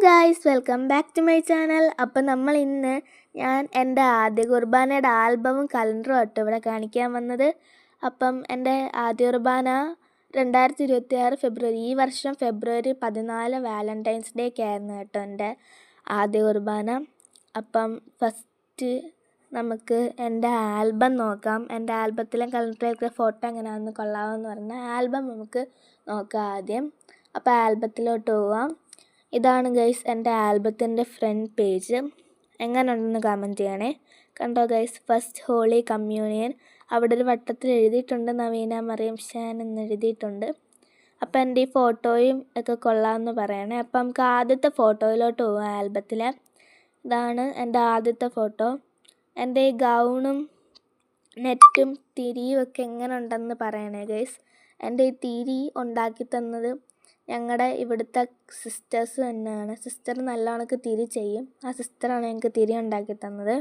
Guys, welcome back to my channel. അപ്പം നമ്മൾ ഇന്ന് ഞാൻ എൻ്റെ ആദ്യ കുർബാനയുടെ ആൽബവും കലണ്ടറും ആട്ടോ ഇവിടെ കാണിക്കാൻ വന്നത്. അപ്പം എൻ്റെ ആദ്യ കുർബാന 2026 ഫെബ്രുവരി, ഈ വർഷം ഫെബ്രുവരി 14 വാലൻറ്റൈൻസ് ഡേക്ക് ആയിരുന്നു കേട്ടോ എൻ്റെ ആദ്യ കുർബാന. അപ്പം ഫസ്റ്റ് നമുക്ക് എൻ്റെ ആൽബം നോക്കാം. എൻ്റെ ആൽബത്തിലെ കലണ്ടറിലൊക്കെ ഫോട്ടോ എങ്ങനെയാണെന്ന് കൊള്ളാമെന്ന് പറഞ്ഞാൽ ആൽബം നമുക്ക് നോക്കാം ആദ്യം. അപ്പോൾ ആൽബത്തിലോട്ട് പോവാം. ഇതാണ് ഗൈസ് എൻ്റെ ആൽബത്തിൻ്റെ ഫ്രണ്ട് പേജ്. എങ്ങനെ ഉണ്ടെന്ന് കമൻറ്റ് ചെയ്യണേ. കണ്ടോ ഗൈസ്, ഫസ്റ്റ് ഹോളി കമ്മ്യൂണിയൻ അവിടെ ഒരു വട്ടത്തിൽ എഴുതിയിട്ടുണ്ട്, നവീന മറിയം ഷാൻ എന്ന് എഴുതിയിട്ടുണ്ട്. അപ്പോൾ എൻ്റെ ഈ ഫോട്ടോയും ഒക്കെ കൊള്ളാമെന്ന് പറയണേ. അപ്പം നമുക്ക് ആദ്യത്തെ ഫോട്ടോയിലോട്ട് പോകാം ആൽബത്തിൽ. ഇതാണ് എൻ്റെ ആദ്യത്തെ ഫോട്ടോ. എൻ്റെ ഈ ഗൗണും നെറ്റും തിരിയും ഒക്കെ എങ്ങനെ ഉണ്ടെന്ന് പറയണേ ഗൈസ്. എൻ്റെ ഈ തിരി ഉണ്ടാക്കി തന്നത് ഞങ്ങളുടെ ഇവിടുത്തെ സിസ്റ്റേഴ്സ് തന്നെയാണ്. സിസ്റ്റർ നല്ലവണ്ണക്ക് തിരി ചെയ്യും. ആ സിസ്റ്ററാണ് ഞങ്ങൾക്ക് തിരി ഉണ്ടാക്കി തന്നത്.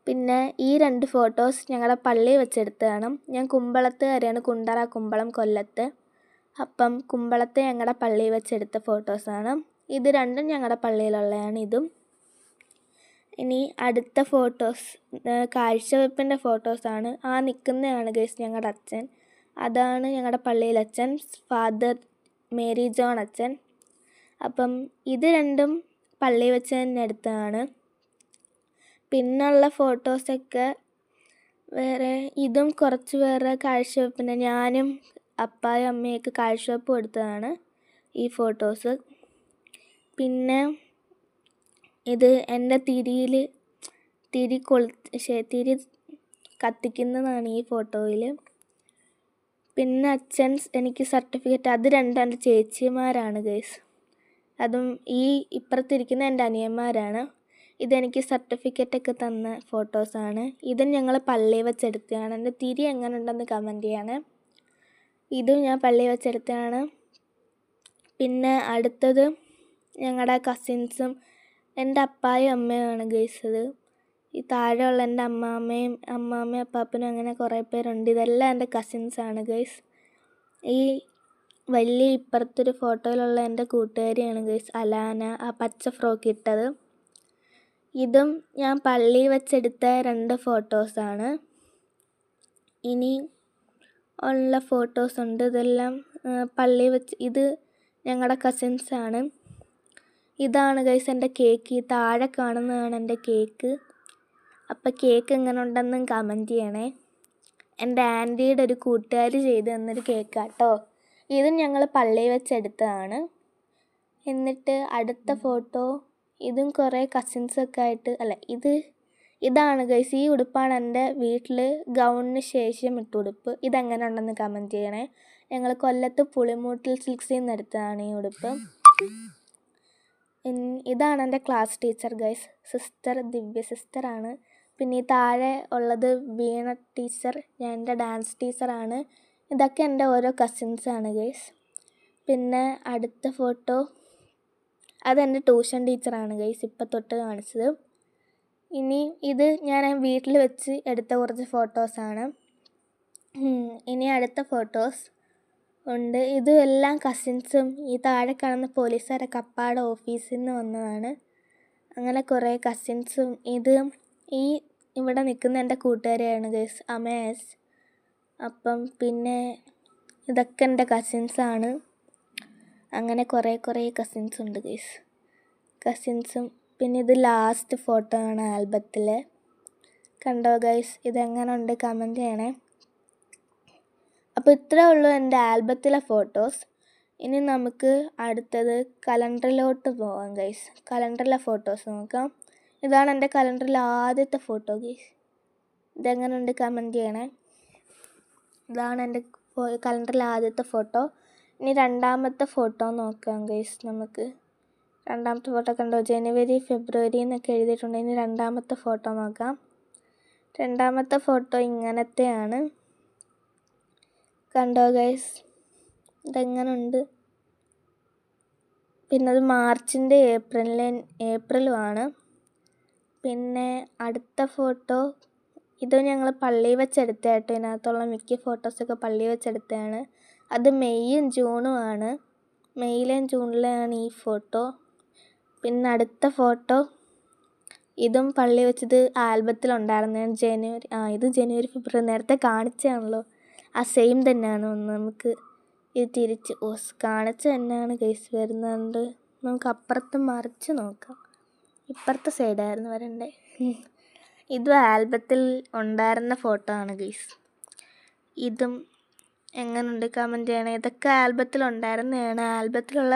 പിന്നെ ഈ 2 ഫോട്ടോസ് ഞങ്ങളുടെ പള്ളിയിൽ വെച്ചെടുത്തതാണ്. ഞാൻ കുമ്പളത്തുകാരിയാണ്, കുണ്ടറ കുമ്പളം കൊല്ലത്ത്. അപ്പം കുമ്പളത്തെ ഞങ്ങളുടെ പള്ളിയിൽ വെച്ചെടുത്ത ഫോട്ടോസാണ്. ഇത് രണ്ടും ഞങ്ങളുടെ പള്ളിയിലുള്ളതാണ്. ഇതും ഇനി അടുത്ത ഫോട്ടോസ് കാഴ്ചവെപ്പിൻ്റെ ഫോട്ടോസാണ്. ആ നിൽക്കുന്നതാണ് ഗൈസ് ഞങ്ങളുടെ അച്ഛൻ. അതാണ് ഞങ്ങളുടെ പള്ളിയിലെ അച്ഛൻ, ഫാദർ മേരി ജോൺ അച്ഛൻ. അപ്പം ഇത് രണ്ടും പള്ളി വെച്ച് തന്നെ എടുത്തതാണ്. പിന്നുള്ള ഫോട്ടോസൊക്കെ വേറെ, ഇതും കുറച്ച് വേറെ കാഴ്ചവെപ്പിന് ഞാനും അപ്പായും അമ്മയൊക്കെ കാഴ്ചവെപ്പ് കൊടുത്തതാണ് ഈ ഫോട്ടോസ്. പിന്നെ ഇത് എൻ്റെ തിരി കത്തിക്കുന്നതാണ് ഈ ഫോട്ടോയിൽ. പിന്നെ അച്ഛൻ എനിക്ക് സർട്ടിഫിക്കറ്റ്, അത് രണ്ടും എൻ്റെ ചേച്ചിമാരാണ് ഗൈസ്. അതും ഈ ഇപ്പുറത്തിരിക്കുന്ന എൻ്റെ അനിയന്മാരാണ്. ഇതെനിക്ക് സർട്ടിഫിക്കറ്റൊക്കെ തന്ന ഫോട്ടോസാണ്. ഇതും ഞങ്ങൾ പള്ളിയിൽ വെച്ചെടുത്തതാണ്. എൻ്റെ തിരി എങ്ങനെ ഉണ്ടെന്ന് കമൻറ്റ് ചെയ്യാണ്. ഇതും ഞാൻ പള്ളിയിൽ വെച്ചെടുത്തതാണ്. പിന്നെ അടുത്തത് ഞങ്ങളുടെ കസിൻസും എൻ്റെ അപ്പായും അമ്മയുമാണ് ഗൈസ്. ഇത് ഈ താഴെയുള്ള എൻ്റെ അമ്മാമ്മയും അപ്പാപ്പനും അങ്ങനെ കുറേ പേരുണ്ട്. ഇതെല്ലാം എൻ്റെ കസിൻസാണ് ഗൈസ്. ഈ വലിയ ഇപ്പുറത്തൊരു ഫോട്ടോയിലുള്ള എൻ്റെ കൂട്ടുകാരിയാണ് ഗൈസ്, അലാന, ആ പച്ച ഫ്രോക്ക് ഇട്ടത്. ഇതും ഞാൻ പള്ളിയിൽ വെച്ചെടുത്ത 2 ഫോട്ടോസാണ്. ഇനി ഉള്ള ഫോട്ടോസുണ്ട്, ഇതെല്ലാം പള്ളിയിൽ വെച്ച്. ഇത് ഞങ്ങളുടെ കസിൻസാണ്. ഇതാണ് ഗൈസ് എൻ്റെ കേക്ക്. ഈ താഴെ കാണുന്നതാണ് എൻ്റെ കേക്ക്. അപ്പോൾ കേക്ക് എങ്ങനെ ഉണ്ടെന്നും കമൻറ്റ് ചെയ്യണേ. എൻ്റെ ആൻറ്റിയുടെ ഒരു കൂട്ടുകാർ ചെയ്ത് തന്നൊരു കേക്കാട്ടോ. ഇതും ഞങ്ങൾ പള്ളിയിൽ വെച്ചെടുത്തതാണ്. എന്നിട്ട് അടുത്ത ഫോട്ടോ, ഇതും കുറേ കസിൻസൊക്കെ ആയിട്ട്, ഇതാണ് ഗൈസ്. ഈ ഉടുപ്പാണ് എൻ്റെ വീട്ടിൽ ഗൗണിന് ശേഷം ഇട്ട ഉടുപ്പ്. ഇതെങ്ങനെ ഉണ്ടെന്ന് കമൻറ്റ് ചെയ്യണേ. ഞങ്ങൾ കൊല്ലത്ത് പുളിമൂട്ടിൽ സിൽക്സിൽ നിന്ന് എടുത്തതാണ് ഈ ഉടുപ്പ്. ഇതാണ് എൻ്റെ ക്ലാസ് ടീച്ചർ ഗൈസ്, സിസ്റ്റർ ദിവ്യ സിസ്റ്ററാണ്. പിന്നെ ഈ താഴെ ഉള്ളത് വീണ ടീച്ചർ, ഞാൻ എൻ്റെ ഡാൻസ് ടീച്ചറാണ്. ഇതൊക്കെ എൻ്റെ ഓരോ കസിൻസാണ് ഗൈസ്. പിന്നെ അടുത്ത ഫോട്ടോ, അതെൻ്റെ ട്യൂഷൻ ടീച്ചറാണ് ഗൈസ്, ഇപ്പം തൊട്ട് കാണിച്ചത്. ഇനി ഇത് ഞാൻ വീട്ടിൽ വെച്ച് എടുത്ത കുറച്ച് ഫോട്ടോസാണ്. ഇനി അടുത്ത ഫോട്ടോസ് ഉണ്ട്. ഇതും എല്ലാം കസിൻസും. ഈ താഴെ കാണുന്ന പോലീസുകാരെ കപ്പാട് ഓഫീസിൽ നിന്ന് വന്നതാണ്. അങ്ങനെ കുറേ കസിൻസും. ഇത് ഈ ഇവിടെ നിൽക്കുന്ന എൻ്റെ കൂട്ടുകാരിയാണ് ഗൈസ്, അമേസ്. അപ്പം പിന്നെ ഇതൊക്കെ എൻ്റെ കസിൻസാണ്. അങ്ങനെ കുറേ കസിൻസ് ഉണ്ട് ഗൈസ്, കസിൻസും. പിന്നെ ഇത് ലാസ്റ്റ് ഫോട്ടോ ആണ് ആൽബത്തിൽ. കണ്ടോ ഗൈസ്, ഇതെങ്ങനെ ഉണ്ട് കമൻറ്റ് ചെയ്യണേ. അപ്പോൾ ഇത്രേ ഉള്ളൂ എൻ്റെ ആൽബത്തിലെ ഫോട്ടോസ്. ഇനി നമുക്ക് അടുത്തത് കലണ്ടറിലോട്ട് പോകാം ഗൈസ്. കലണ്ടറിലെ ഫോട്ടോസ് നോക്കാം. ഇതാണ് എൻ്റെ കലണ്ടറിലെ ആദ്യത്തെ ഫോട്ടോ ഗൈസ്. ഇതെങ്ങനെ ഉണ്ട് കമൻറ്റ് ചെയ്യണേ. ഇതാണ് എൻ്റെ കലണ്ടറിലെ ആദ്യത്തെ ഫോട്ടോ. ഇനി രണ്ടാമത്തെ ഫോട്ടോ നോക്കാം ഗൈസ്. നമുക്ക് രണ്ടാമത്തെ ഫോട്ടോ കണ്ടോ, ജനുവരി ഫെബ്രുവരി എന്നൊക്കെ എഴുതിയിട്ടുണ്ട്. ഇനി രണ്ടാമത്തെ ഫോട്ടോ നോക്കാം. രണ്ടാമത്തെ ഫോട്ടോ ഇങ്ങനത്തെയാണ്. കണ്ടോ ഗൈസ്, ഇതെങ്ങനെ ഉണ്ട്. പിന്നെ അത് മാർച്ചിൻ്റെ ഏപ്രിലുമാണ്. പിന്നെ അടുത്ത ഫോട്ടോ, ഇത് ഞങ്ങൾ പള്ളിയിൽ വെച്ചെടുത്ത കേട്ടോ. ഇതിനകത്തുള്ള മിക്ക ഫോട്ടോസൊക്കെ പള്ളിയിൽ വെച്ചെടുത്തതാണ്. അത് മെയ്യും ജൂണുമാണ്. മെയ്യിലെയും ജൂണിലെയാണ് ഈ ഫോട്ടോ. പിന്നെ അടുത്ത ഫോട്ടോ ഇതും പള്ളി വെച്ചത് ആൽബത്തിലുണ്ടായിരുന്നു. ഇത് ജനുവരി ഫെബ്രുവരി നേരത്തെ കാണിച്ചതാണല്ലോ, ആ സെയിം തന്നെയാണ്. നമുക്ക് ഇത് തിരിച്ച് കാണിച്ച തന്നെയാണ് ഗൈസ് വരുന്നുണ്ട്. നമുക്ക് അപ്പുറത്ത് മറിച്ച് നോക്കാം. ഇപ്പുറത്തെ സൈഡായിരുന്നു വരണ്ടേ. ഇതും ആൽബത്തിൽ ഉണ്ടായിരുന്ന ഫോട്ടോ ആണ് ഗൈസ്. ഇതും എങ്ങനെയുണ്ട് കമൻറ്റ് ചെയ്യണേ. ഇതൊക്കെ ആൽബത്തിലുണ്ടായിരുന്നതാണ്. ആൽബത്തിലുള്ള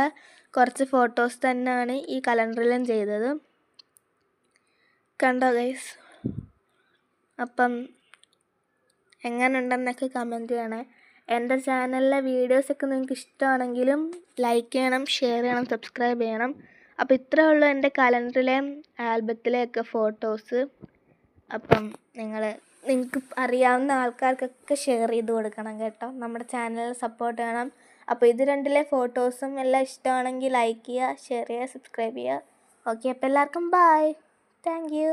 കുറച്ച് ഫോട്ടോസ് തന്നെയാണ് ഈ കലണ്ടറിലും ചെയ്തത്. കണ്ടോ ഗൈസ്? അപ്പം എങ്ങനെയുണ്ടെന്നൊക്കെ കമൻറ്റ് ചെയ്യണേ. എൻ്റെ ചാനലിലെ വീഡിയോസൊക്കെ നിങ്ങൾക്ക് ഇഷ്ടമാണെങ്കിലും ലൈക്ക് ചെയ്യണം, ഷെയർ ചെയ്യണം, സബ്സ്ക്രൈബ് ചെയ്യണം. അപ്പോൾ ഇത്രയേ ഉള്ളൂ എൻ്റെ കലണ്ടറിലെയും ആൽബത്തിലെയൊക്കെ ഫോട്ടോസ്. അപ്പം നിങ്ങൾക്ക് അറിയാവുന്ന ആൾക്കാർക്കൊക്കെ ഷെയർ ചെയ്ത് കൊടുക്കണം കേട്ടോ. നമ്മുടെ ചാനൽ സപ്പോർട്ട് ചെയ്യണം. അപ്പോൾ ഇത് രണ്ടിലെ ഫോട്ടോസും എല്ലാം ഇഷ്ടമാണെങ്കിൽ ലൈക്ക് ചെയ്യുക, ഷെയർ ചെയ്യുക, സബ്സ്ക്രൈബ് ചെയ്യുക. ഓക്കെ, അപ്പോൾ എല്ലാവർക്കും ബൈ. Thank you.